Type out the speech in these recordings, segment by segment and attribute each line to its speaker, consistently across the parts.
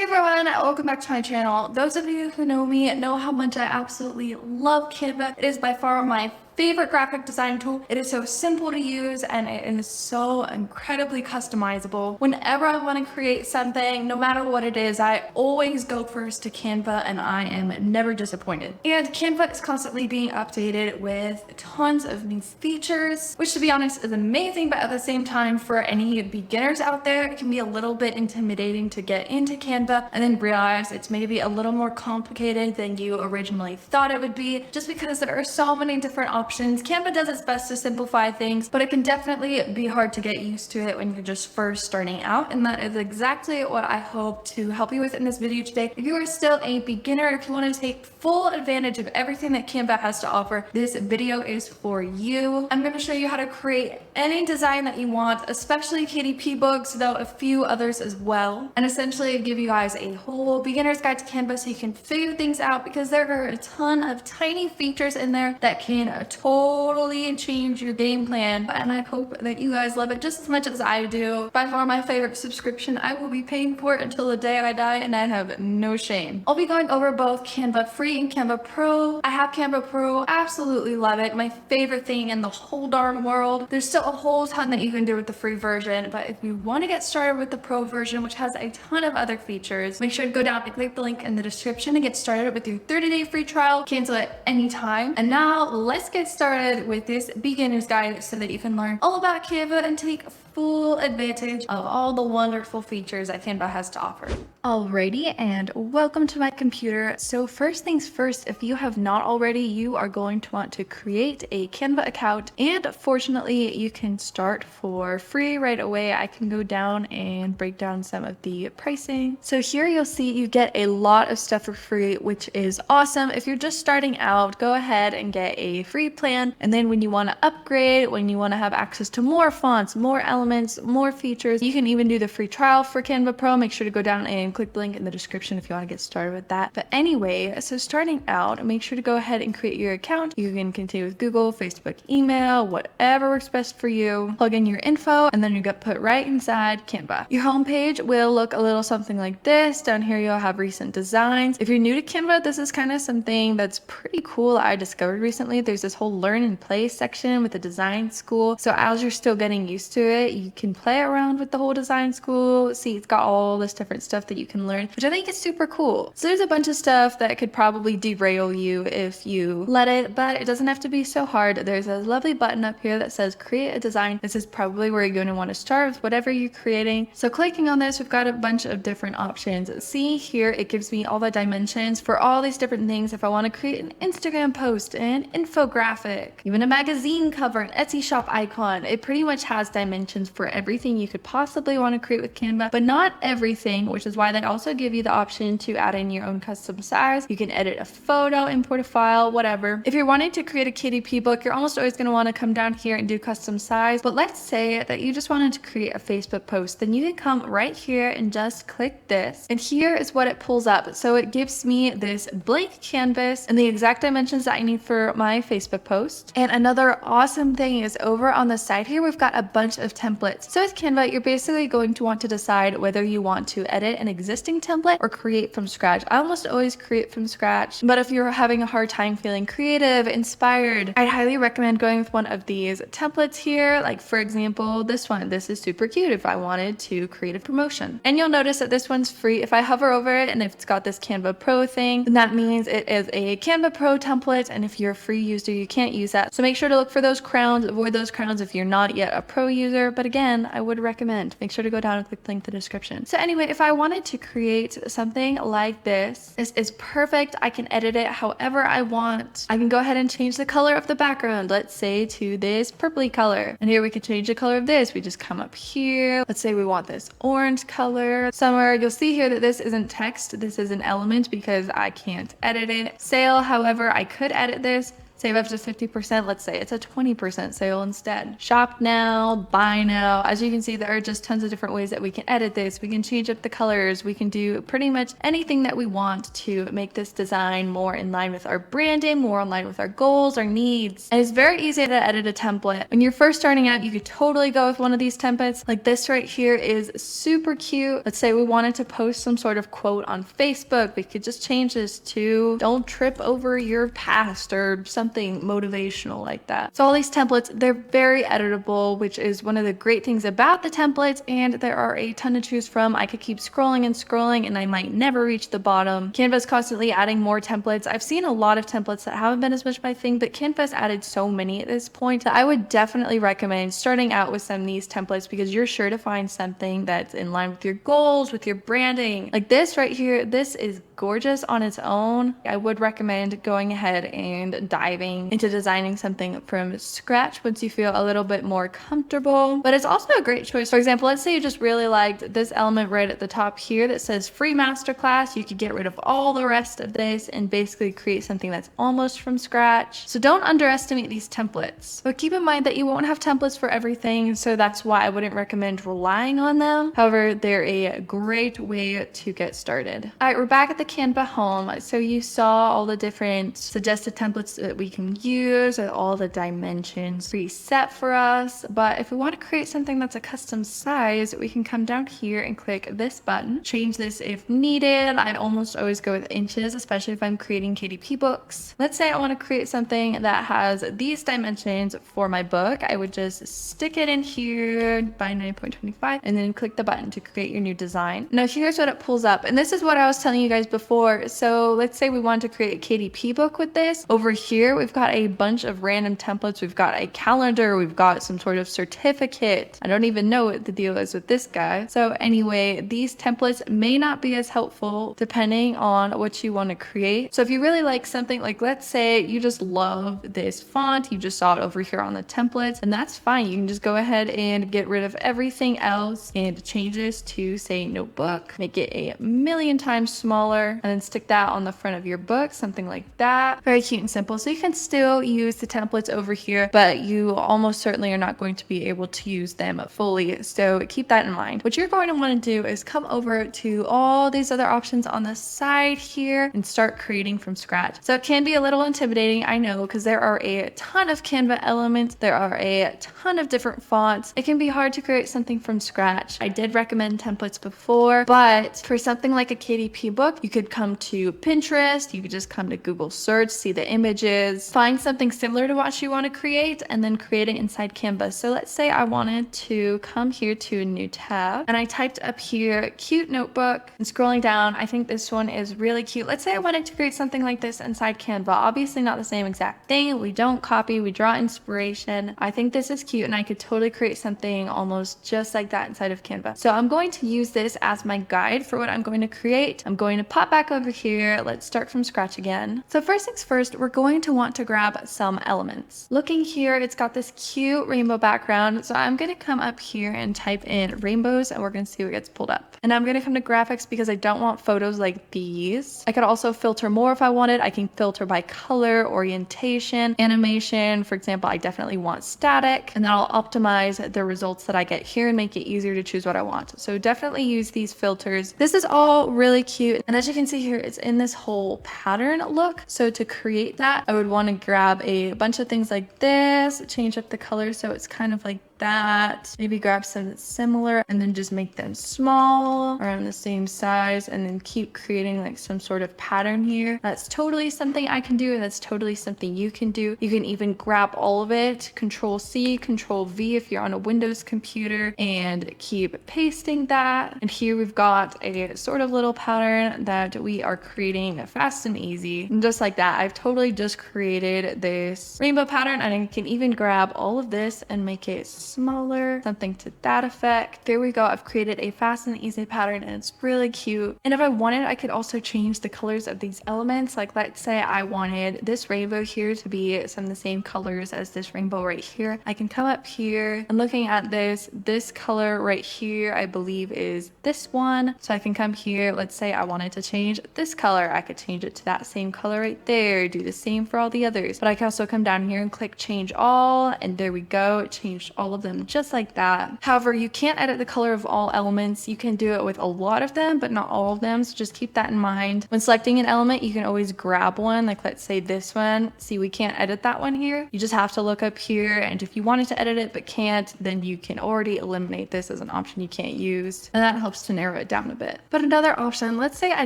Speaker 1: Hey everyone, welcome back to my channel. Those of you who know me know how much I absolutely love Canva. It is by far my favorite graphic design tool. It is so simple to use and it is so incredibly customizable. Whenever I want to create something, no matter what it is, I always go first to Canva and I am never disappointed. And Canva is constantly being updated with tons of new features, which to be honest is amazing, but at the same time for any beginners out there, it can be a little bit intimidating to get into Canva and then realize it's maybe a little more complicated than you originally thought it would be, just because there are so many different options. Canva does its best to simplify things, but it can definitely be hard to get used to it when you're just first starting out, and that is exactly what I hope to help you with in this video today. If you are still a beginner, if you want to take full advantage of everything that Canva has to offer, this video is for you. I'm going to show you how to create any design that you want, especially KDP books, though a few others as well, and essentially give you guys a whole beginner's guide to Canva so you can figure things out, because there are a ton of tiny features in there that can totally change your game plan, and I hope that you guys love it just as much as I do. By far my favorite subscription. I will be paying for it until the day I die, and I have no shame. I'll be going over both Canva Free and Canva Pro. I have Canva Pro, absolutely love it. My favorite thing in the whole darn world. There's still a whole ton that you can do with the free version, but if you want to get started with the Pro version, which has a ton of other features, make sure to go down and click the link in the description to get started with your 30-day free trial. Cancel it anytime. And now let's get started with this beginner's guide so that you can learn all about Canva and take full advantage of all the wonderful features that Canva has to offer. Alrighty, and welcome to my computer. So first things first, if you have not already, you are going to want to create a Canva account, and fortunately you can start for free right away. I can go down and break down some of the pricing. So here you'll see you get a lot of stuff for free, which is awesome. If you're just starting out, go ahead and get a free plan, and then when you want to upgrade, when you want to have access to more fonts, more elements, more features, you can even do the free trial for Canva Pro. Make sure to go down and click the link in the description if you want to get started with that. But anyway, so starting out, make sure to go ahead and create your account. You can continue with Google, Facebook, email, whatever works best for you. Plug in your info, and then you get put right inside Canva. Your homepage will look a little something like this. Down here you'll have recent designs. If you're new to Canva, this is kind of something that's pretty cool I discovered recently. There's this whole learn and play section with the design school. So as you're still getting used to it, you can play around with the whole design school. See, it's got all this different stuff that you can learn, which I think is super cool. So there's a bunch of stuff that could probably derail you if you let it, but it doesn't have to be so hard. There's a lovely button up here that says create a design. This is probably where you're going to want to start with whatever you're creating. So clicking on this, we've got a bunch of different options. See here, it gives me all the dimensions for all these different things. If I want to create an Instagram post, an infographic, even a magazine cover, an Etsy shop icon, it pretty much has dimensions for everything you could possibly want to create with Canva, but not everything, which is why they also give you the option to add in your own custom size. You can edit a photo, import a file, whatever. If you're wanting to create a KDP book, you're almost always going to want to come down here and do custom size. But let's say that you just wanted to create a Facebook post, then you can come right here and just click this. And here is what it pulls up. So it gives me this blank canvas and the exact dimensions that I need for my Facebook post. And another awesome thing is over on the side here, we've got a bunch of templates. So with Canva, you're basically going to want to decide whether you want to edit an existing template or create from scratch. I almost always create from scratch, but if you're having a hard time feeling creative, inspired, I'd highly recommend going with one of these templates here. Like for example, this one. This is super cute if I wanted to create a promotion. And you'll notice that this one's free. If I hover over it and if it's got this Canva Pro thing, then that means it is a Canva Pro template, and if you're a free user, you can't use that. So make sure to look for those crowns, avoid those crowns if you're not yet a pro user, but again, I would recommend. Make sure to go down and click the link in the description. So anyway, if I wanted to create something like this is perfect. I can edit it however I want. I can go ahead and change the color of the background, let's say to this purpley color. And here we can change the color of this. We just come up here. Let's say we want this orange color. Somewhere you'll see here that this isn't text. This is an element because I can't edit it. Sale, however, I could edit this. save up to 50%. Let's say it's a 20% sale instead. Shop now, buy now. As you can see, there are just tons of different ways that we can edit this. We can change up the colors. We can do pretty much anything that we want to make this design more in line with our branding, more in line with our goals, our needs. And it's very easy to edit a template. When you're first starting out, you could totally go with one of these templates. Like this right here is super cute. Let's say we wanted to post some sort of quote on Facebook. We could just change this to "Don't trip over your past" or something motivational like that. So all these templates, they're very editable, which is one of the great things about the templates, and there are a ton to choose from. I could keep scrolling and scrolling and I might never reach the bottom. Canva's constantly adding more templates. I've seen a lot of templates that haven't been as much my thing, but Canva's added so many at this point that I would definitely recommend starting out with some of these templates, because you're sure to find something that's in line with your goals, with your branding. Like this right here, this is gorgeous on its own. I would recommend going ahead and diving into designing something from scratch once you feel a little bit more comfortable. But it's also a great choice. For example, let's say you just really liked this element right at the top here that says free masterclass. You could get rid of all the rest of this and basically create something that's almost from scratch. So don't underestimate these templates. But keep in mind that you won't have templates for everything, so that's why I wouldn't recommend relying on them. However, they're a great way to get started. All right, we're back at the Canva home. So you saw all the different suggested templates that we can use and all the dimensions preset for us. But if we want to create something that's a custom size, we can come down here and click this button, change this if needed. I almost always go with inches, especially if I'm creating KDP books. Let's say I want to create something that has these dimensions for my book. I would just stick it in here by 9.25 and then click the button to create your new design. Now here's what it pulls up. And this is what I was telling you guys before. So let's say we want to create a KDP book with this. Over here, we've got a bunch of random templates. We've got a calendar. We've got some sort of certificate. I don't even know what the deal is with this guy. So anyway, these templates may not be as helpful depending on what you want to create. So if you really like something, like let's say you just love this font, you just saw it over here on the templates, and that's fine. You can just go ahead and get rid of everything else and change this to say notebook, make it a million times smaller, and then stick that on the front of your book, something like that. Very cute and simple. So you can still use the templates over here, but you almost certainly are not going to be able to use them fully. So keep that in mind. What you're going to want to do is come over to all these other options on the side here and start creating from scratch. So it can be a little intimidating, I know, because there are a ton of Canva elements. There are a ton of different fonts. It can be hard to create something from scratch. I did recommend templates before, but for something like a KDP book, you could come to Pinterest, you could just come to Google search, see the images, find something similar to what you want to create, and then create it inside Canva. So let's say I wanted to come here to a new tab, and I typed up here cute notebook, and scrolling down, I think this one is really cute. Let's say I wanted to create something like this inside Canva. Obviously not the same exact thing. We don't copy, we draw inspiration. I think this is cute, and I could totally create something almost just like that inside of Canva. So I'm going to use this as my guide for what I'm going to create. I'm going to pop back over here. Let's start from scratch again. So first things first, we're going to want to grab some elements. Looking here, it's got this cute rainbow background. So I'm going to come up here and type in rainbows, and we're going to see what gets pulled up. And I'm going to come to graphics because I don't want photos like these. I could also filter more if I wanted. I can filter by color, orientation, animation. For example, I definitely want static, and then I'll optimize the results that I get here and make it easier to choose what I want. So definitely use these filters. This is all really cute. And as you can see here, it's in this whole pattern look. So to create that, I would want to grab a bunch of things like this, change up the color so it's kind of like that. Maybe grab some that's similar and then just make them small, around the same size, and then keep creating like some sort of pattern here. That's totally something I can do, and that's totally something you can do. You can even grab all of it, Control C, Control V if you're on a Windows computer, and keep pasting that. And here we've got a sort of little pattern that we are creating fast and easy. And just like that, I've totally just created this rainbow pattern, and I can even grab all of this and make it smaller, something to that effect. There we go. I've created a fast and easy pattern and it's really cute. And if I wanted, I could also change the colors of these elements. Like let's say I wanted this rainbow here to be some of the same colors as this rainbow right here. I can come up here and looking at this color right here, I believe is this one. So I can come here. Let's say I wanted to change this color. I could change it to that same color right there. Do the same for all the others. But I can also come down here and click change all. And there we go. It changed all of them just like that. However, you can't edit the color of all elements. You can do it with a lot of them, but not all of them. So just keep that in mind. When selecting an element, you can always grab one. Like let's say this one. See, we can't edit that one here. You just have to look up here. And if you wanted to edit it but can't, then you can already eliminate this as an option you can't use. And that helps to narrow it down a bit. But another option, let's say I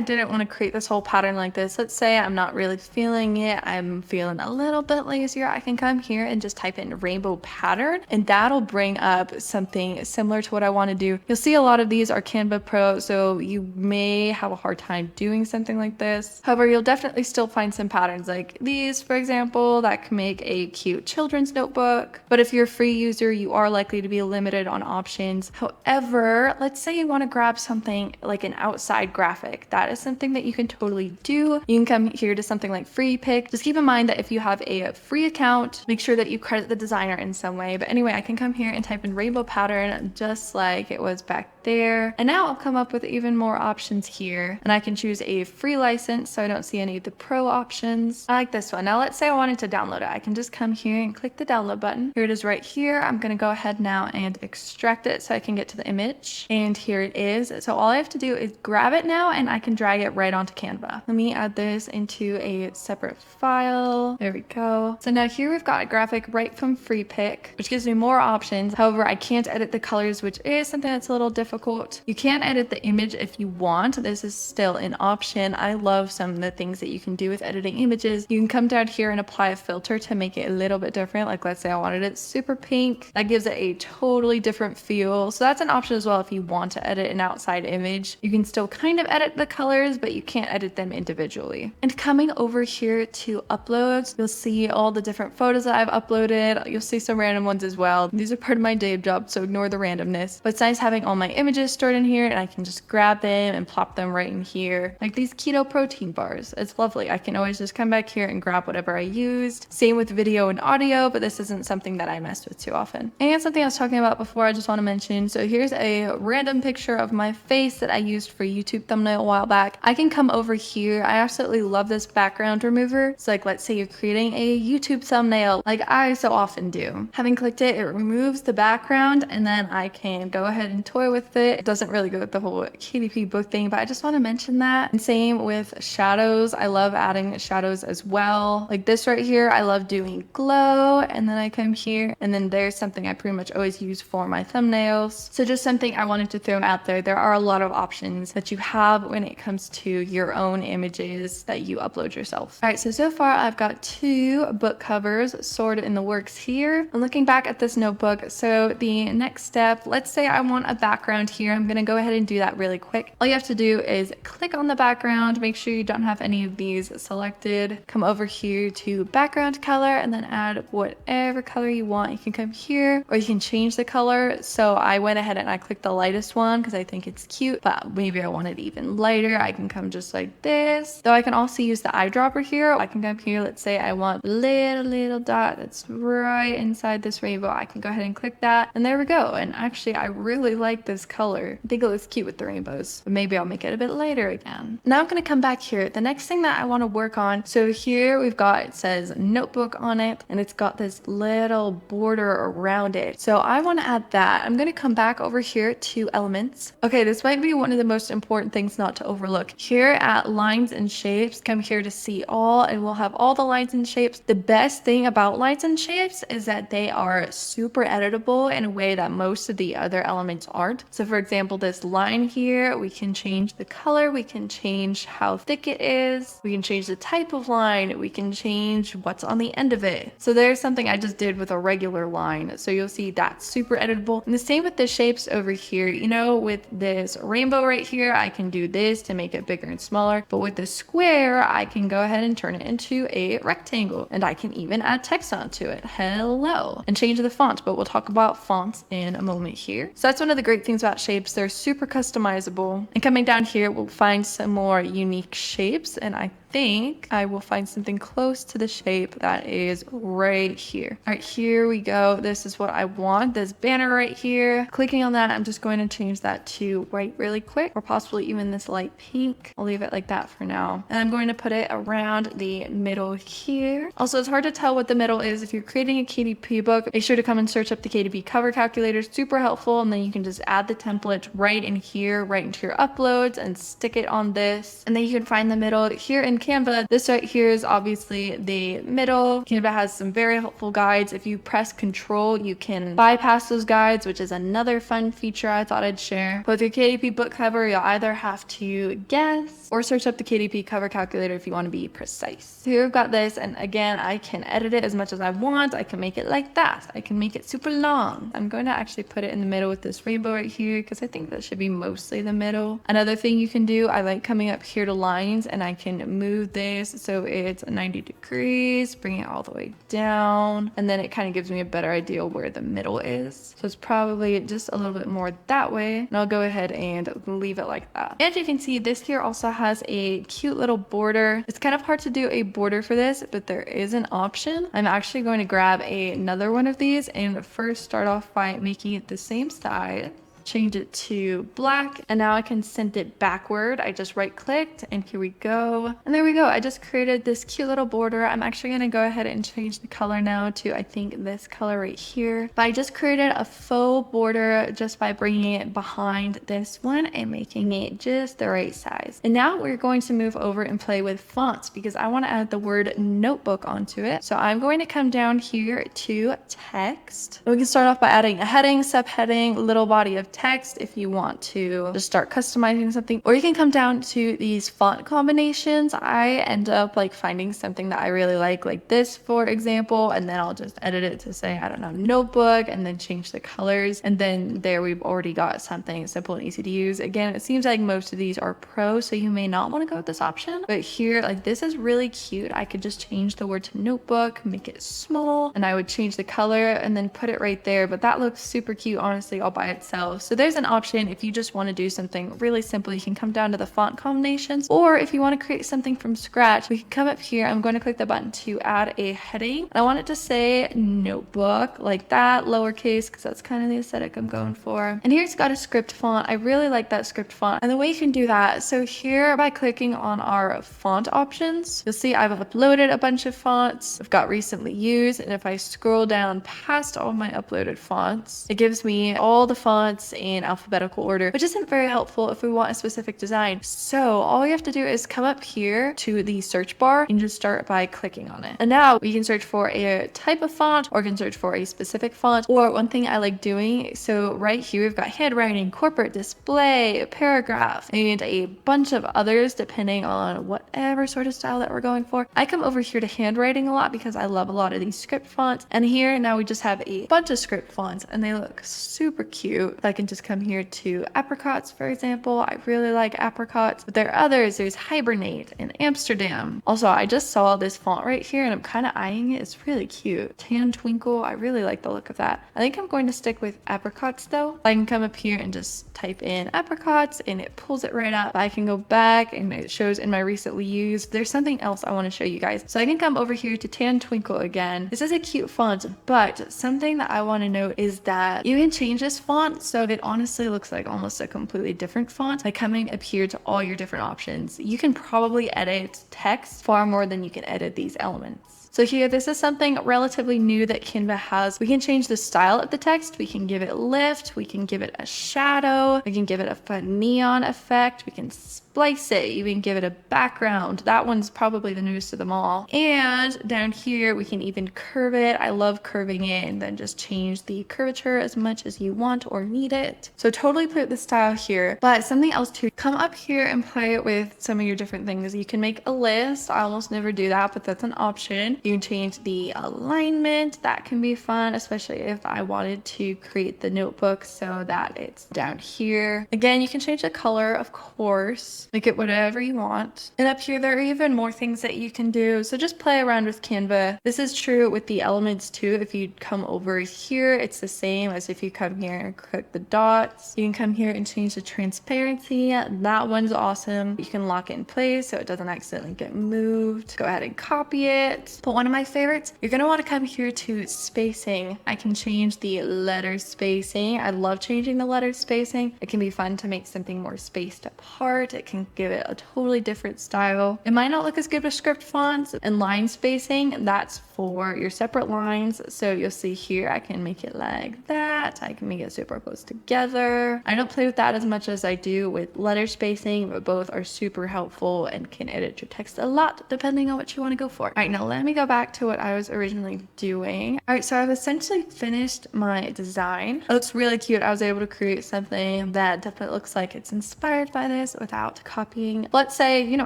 Speaker 1: didn't want to create this whole pattern like this. Let's say I'm not really feeling it. I'm feeling a little bit lazier. I can come here and just type in rainbow pattern and that'll bring up something similar to what I want to do. You'll see a lot of these are Canva Pro, so you may have a hard time doing something like this. However, you'll definitely still find some patterns like these, for example, that can make a cute children's notebook. But if you're a free user, you are likely to be limited on options. However, let's say you want to grab something like an outside graphic. That is something that you can totally do. You can come here to something like free pick. Just keep in mind that if you have a free account, make sure that you credit the designer in some way. But anyway, I can come here and type in rainbow pattern just like it was back there. And now I'll come up with even more options here. And I can choose a free license so I don't see any of the pro options. I like this one. Now let's say I wanted to download it. I can just come here and click the download button. Here it is right here. I'm going to go ahead now and extract it so I can get to the image. And here it is. So all I have to do is grab it now and I can drag it right onto Canva. Let me add this into a separate file. There we go. So now here we've got a graphic right from free pick, which gives me more options. However, I can't edit the colors, which is something that's a little difficult. You can edit the image if you want. This is still an option. I love some of the things that you can do with editing images. You can come down here and apply a filter to make it a little bit different. Like let's say I wanted it super pink. That gives it a totally different feel. So that's an option as well if you want to edit an outside image. You can still kind of edit the colors, but you can't edit them individually. And coming over here to uploads, you'll see all the different photos that I've uploaded. You'll see some random ones as well. These are part of my day job, so ignore the randomness. But it's nice having all my images stored in here and I can just grab them and plop them right in here. Like these keto protein bars. It's lovely. I can always just come back here and grab whatever I used. Same with video and audio, but this isn't something that I mess with too often. And something I was talking about before, I just want to mention. So here's a random picture of my face that I used for YouTube thumbnail a while back. I can come over here. I absolutely love this background remover. So like, let's say you're creating a YouTube thumbnail, like I so often do. Having clicked it, it removes the background and then I can go ahead and toy with it. It doesn't really go with the whole KDP book thing, but I just want to mention that. And same with shadows. I love adding shadows as well. Like this right here, I love doing glow. And then I come here and then there's something I pretty much always use for my thumbnails. So just something I wanted to throw out there. There are a lot of options that you have when it comes to your own images that you upload yourself. All right, so far I've got 2 book covers sorted in the works here. I'm looking back at this notebook. So the next step, let's say I want a background here. I'm gonna go ahead and do that really quick. All you have to do is click on the background, make sure you don't have any of these selected. Come over here to background color and then add whatever color you want. You can come here or you can change the color. So I went ahead and I clicked the lightest one because I think it's cute, but maybe I want it even lighter. I can come just like this. Though I can also use the eyedropper here. I can come here, let's say I want a little dot that's right inside this rainbow. I can go ahead and click that and there we go. And actually I really like this color. I think it looks cute with the rainbows, but maybe I'll make it a bit lighter again. Now I'm going to come back here. The next thing that I want to work on. So here we've got, it says notebook on it and it's got this little border around it. So I want to add that. I'm going to come back over here to elements. Okay, this might be one of the most important things not to overlook. Here at lines and shapes, come here to see all and we'll have all the lines and shapes. The best thing about lines and shapes is that they are super editable in a way that most of the other elements aren't. So for example, this line here, we can change the color, we can change how thick it is, we can change the type of line, we can change what's on the end of it. So there's something I just did with a regular line. So you'll see that's super editable. And the same with the shapes over here. You know, with this rainbow right here, I can do this to make it bigger and smaller. But with the square, I can go ahead and turn it into a rectangle. And I can even add text onto it. Hello. And change the font.
Speaker 2: but we'll talk about fonts in a moment here. So that's one of the great things about shapes. They're super customizable. And coming down here, we'll find some more unique shapes, and I think I will find something close to the shape that is right here. All right, here we go. This is what I want, this banner right here. Clicking on that, I'm just going to change that to white really quick, or possibly even this light pink. I'll leave it like that for now. And I'm going to put it around the middle here. Also, it's hard to tell what the middle is. If you're creating a KDP book, make sure to come and search up the KDP cover calculator. Super helpful. And then you can just add the template right in here, right into your uploads, and stick it on this. And then you can find the middle here in Canva. This right here is obviously the middle. Canva has some very helpful guides. If you press Control, you can bypass those guides, which is another fun feature I thought I'd share. But with your KDP book cover, you'll either have to guess or search up the KDP cover calculator if you want to be precise. So here I've got this, and again, I can edit it as much as I want. I can make it like that. I can make it super long. I'm going to actually put it in the middle with this rainbow right here because I think that should be mostly the middle. Another thing you can do, I like coming up here to lines, and I can move this so it's 90 degrees, bring it all the way down, and then it kind of gives me a better idea where the middle is. So it's probably just a little bit more that way, and I'll go ahead and leave it like that. And you can see this here also has a cute little border. It's kind of hard to do a border for this, but there is an option. I'm actually going to grab another one of these and first start off by making it the same size. Change it to black, and now I can send it backward. I just right clicked, and here we go, and there we go. I just created this cute little border. I'm actually going to go ahead and change the color now to, I think, this color right here. But I just created a faux border just by bringing it behind this one and making it just the right size. And now we're going to move over and play with fonts because I want to add the word notebook onto it. So I'm going to come down here to text. We can start off by adding a heading, subheading, little body of text if you want to just start customizing something, or you can come down to these font combinations. I end up like finding something that I really like this, for example, and then I'll just edit it to say, I don't know, notebook, and then change the colors. And then there we've already got something simple and easy to use. Again, it seems like most of these are pro, so you may not want to go with this option, but here, like, this is really cute. I could just change the word to notebook, make it small, and I would change the color and then put it right there. But that looks super cute, honestly, all by itself. So there's an option. If you just want to do something really simple, you can come down to the font combinations, or if you want to create something from scratch, we can come up here. I'm going to click the button to add a heading, and I want it to say notebook like that, lowercase, because that's kind of the aesthetic I'm going for. And here it's got a script font. I really like that script font, and the way you can do that, so here by clicking on our font options, you'll see I've uploaded a bunch of fonts. I've got recently used, and if I scroll down past all my uploaded fonts, it gives me all the fonts in alphabetical order, which isn't very helpful if we want a specific design. So all you have to do is come up here to the search bar and just start by clicking on it. And now we can search for a type of font, or can search for a specific font. Or one thing I like doing, so right here we've got handwriting, corporate display, paragraph, and a bunch of others depending on whatever sort of style that we're going for. I come over here to handwriting a lot because I love a lot of these script fonts. And here now we just have a bunch of script fonts, and they look super cute. I can just come here to apricots, for example. I really like apricots, but there are others. There's hibernate and Amsterdam. Also, I just saw this font right here and I'm kind of eyeing it. It's really cute. Tan twinkle. I really like the look of that. I think I'm going to stick with apricots though. I can come up here and just type in apricots and it pulls it right up. I can go back and it shows in my recently used. There's something else I want to show you guys. So I can come over here to tan twinkle again. This is a cute font, but something that I want to note is that you can change this font so it honestly looks like almost a completely different font. By coming up here to all your different options, you can probably edit text far more than you can edit these elements. So here, this is something relatively new that Canva has. We can change the style of the text. We can give it lift. We can give it a shadow. We can give it a fun neon effect. We can splice it. You can give it a background. That one's probably the newest of them all. And down here, we can even curve it. I love curving it, and then just change the curvature as much as you want or need it. So totally play with the style here. But something else too, come up here and play with some of your different things. You can make a list. I almost never do that, but that's an option. screen. You can change the alignment. That can be fun, especially if I wanted to create the notebook so that it's down here. Again, you can change the color, of course, make it whatever you want. And up here, there are even more things that you can do. So just play around with Canva. This is true with the elements too. If you come over here, it's the same as if you come here and click the dots. You can come here and change the transparency. That one's awesome. You can lock it in place so it doesn't accidentally get moved. Go ahead and copy it. But one of my favorites, you're gonna want to come here to spacing. I can change the letter spacing. I love changing the letter spacing. It can be fun to make something more spaced apart. It can give it a totally different style. It might not look as good with script fonts. And line spacing, that's for your separate lines. So you'll see here, I can make it like that. I can make it super close together. I don't play with that as much as I do with letter spacing, but both are super helpful and can edit your text a lot depending on what you want to go for. All right, now let me go back to what I was originally doing. All right, so I've essentially finished my design. It looks really cute. I was able to create something that definitely looks like it's inspired by this without copying. Let's say, you know,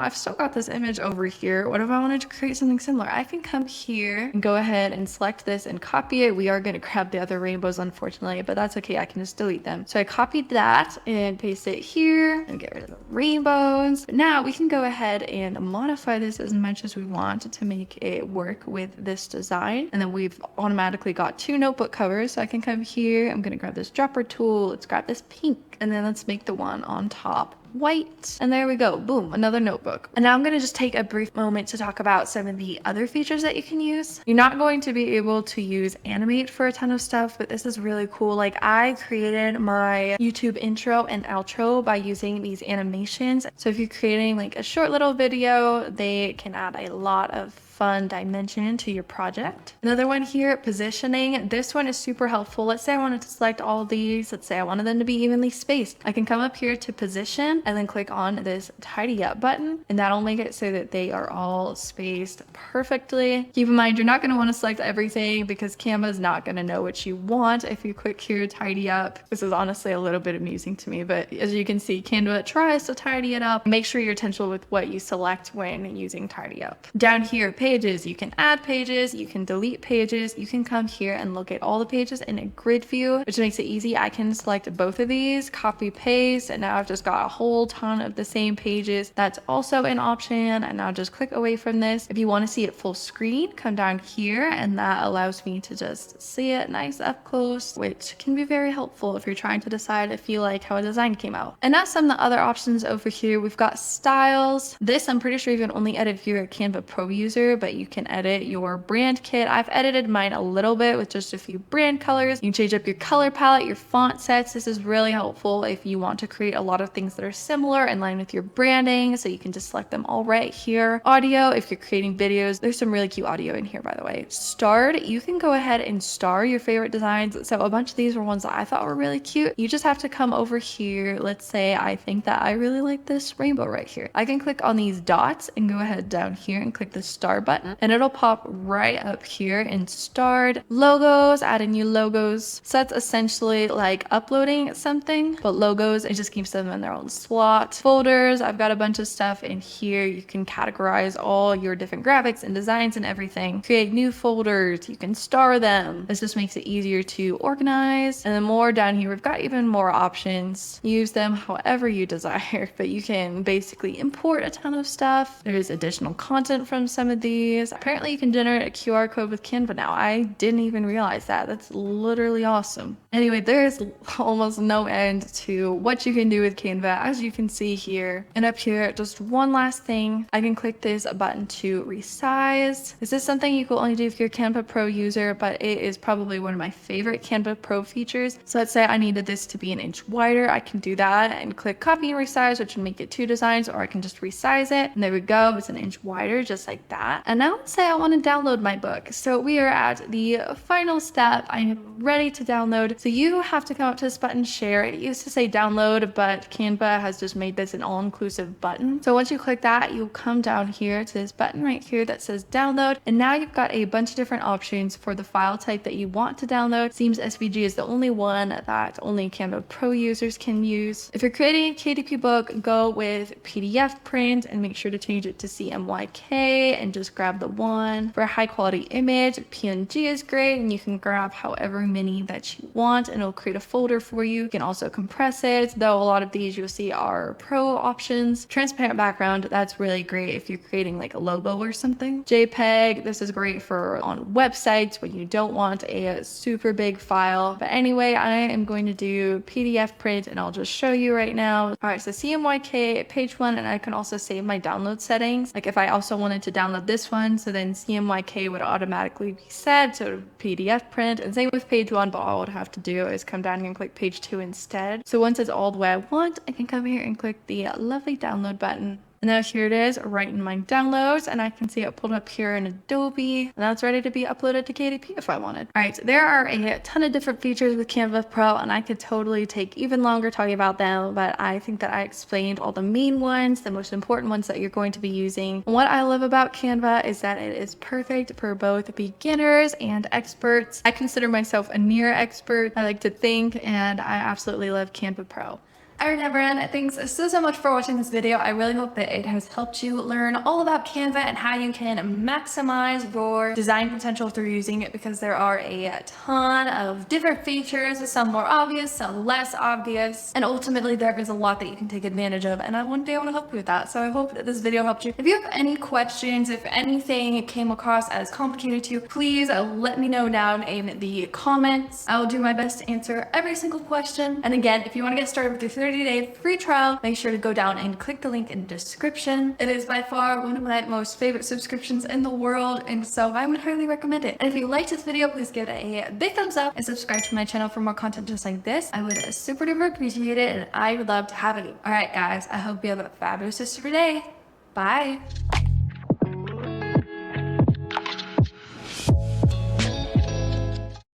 Speaker 2: I've still got this image over here. What if I wanted to create something similar? I can come here and go ahead and select this and copy it. We are going to grab the other rainbows, unfortunately, but that's okay. I can just delete them. So I copied that and paste it here and get rid of the rainbows. But now we can go ahead and modify this as much as we want to make it work with this design. And then we've automatically got 2 notebook covers. So I can come here. I'm going to grab this dropper tool. Let's grab this pink, and then let's make the one on top white. And there we go. Boom, another notebook. And now I'm going to just take a brief moment to talk about some of the other features that you can use. You're not going to be able to use animate for a ton of stuff, but this is really cool. Like, I created my YouTube intro and outro by using these animations. So if you're creating like a short little video, they can add a lot of fun dimension to your project. Another one here, positioning. This one is super helpful. Let's say I wanted to select all these. Let's say I wanted them to be evenly spaced. I can come up here to position and then click on this tidy up button, and that'll make it so that they are all spaced perfectly. Keep in mind, you're not going to want to select everything because Canva is not going to know what you want if you click here, tidy up. This is honestly a little bit amusing to me, but as you can see, Canva tries to tidy it up. Make sure you're intentional with what you select when using tidy up. Down here, pages. You can add pages, you can delete pages, you can come here and look at all the pages in a grid view, which makes it easy. I can select both of these, copy paste, and now I've just got a whole ton of the same pages. That's also an option. And now just click away from this. If you want to see it full screen, come down here, and that allows me to just see it nice up close, which can be very helpful if you're trying to decide if you like how a design came out. And now some of the other options over here. We've got styles. This, I'm pretty sure you can only edit if you're a Canva Pro user, but you can edit your brand kit. I've edited mine a little bit with just a few brand colors. You can change up your color palette, your font sets. This is really helpful if you want to create a lot of things that are similar in line with your branding, so you can just select them all right here. Audio, if you're creating videos, there's some really cute audio in here, by the way. Starred, you can go ahead and star your favorite designs. So a bunch of these were ones that I thought were really cute. You just have to come over here. Let's say I think that I really like this rainbow right here. I can click on these dots and go ahead down here and click the star button, and it'll pop right up here in starred. Logos, add in new logos. So that's essentially like uploading something, but logos, it just keeps them in their own slot. Folders, I've got a bunch of stuff in here. You can categorize all your different graphics and designs and everything. Create new folders, you can star them. This just makes it easier to organize. And then more down here, we've got even more options. Use them however you desire, but you can basically import a ton of stuff. There's additional content from some of these. Apparently you can generate a QR code with Canva now. I didn't even realize that. That's literally awesome. Anyway, there's almost no end to what you can do with Canva, as you can see here. And up here, just one last thing. I can click this button to resize. This is something you can only do if you're a Canva Pro user, but it is probably one of my favorite Canva Pro features. So let's say I needed this to be an inch wider. I can do that and click copy and resize, which would make it 2 designs, or I can just resize it. And there we go. It's an inch wider, just like that. And now let's say I want to download my book. So we are at the final step. I am ready to download. So you have to come up to this button, share. You used to say download, but Canva has just made this an all-inclusive button. So once you click that, you'll come down here to this button right here that says download. And now you've got a bunch of different options for the file type that you want to download. Seems SVG is the only one that only Canva Pro users can use. If you're creating a KDP book, go with PDF print and make sure to change it to CMYK and just grab the one. For a high quality image, PNG is great, and you can grab however many that you want and it'll create a folder for you. You can also compress it, though a lot of these you'll see are pro options. Transparent background, that's really great if you're creating like a logo or something. JPEG, this is great for on websites when you don't want a super big file. But anyway, I am going to do PDF print and I'll just show you right now. All right, so CMYK page one, and I can also save my download settings. Like if I also wanted to download this one, so then CMYK would automatically be set to PDF print, and same with page one, but all I would have to do is come down here and click page two instead. So once it's all the way I want, I can come here and click the lovely download button. And now here it is right in my downloads, and I can see it pulled up here in Adobe, and that's ready to be uploaded to KDP if I wanted. All right, so there are a ton of different features with Canva Pro, and I could totally take even longer talking about them, but I think that I explained all the main ones, the most important ones that you're going to be using. And what I love about Canva is that it is perfect for both beginners and experts. I consider myself a near expert, I like to think, and I absolutely love Canva Pro.
Speaker 1: Alright everyone, thanks so much for watching this video. I really hope that it has helped you learn all about Canva and how you can maximize your design potential through using it, because there are a ton of different features, some more obvious, some less obvious, and ultimately there is a lot that you can take advantage of, and one day I want to help you with that. So I hope that this video helped you. If you have any questions, if anything came across as complicated to you, please let me know down in the comments. I will do my best to answer every single question. And again, if you want to get started with your 30-day free trial, make sure to go down and click the link in the description. It is by far one of my most favorite subscriptions in the world, and so I would highly recommend it. And if you liked this video, please give it a big thumbs up and subscribe to my channel for more content just like this. I would super duper appreciate it, and I would love to have you. All right guys, I hope you have a fabulous rest of your day. Bye.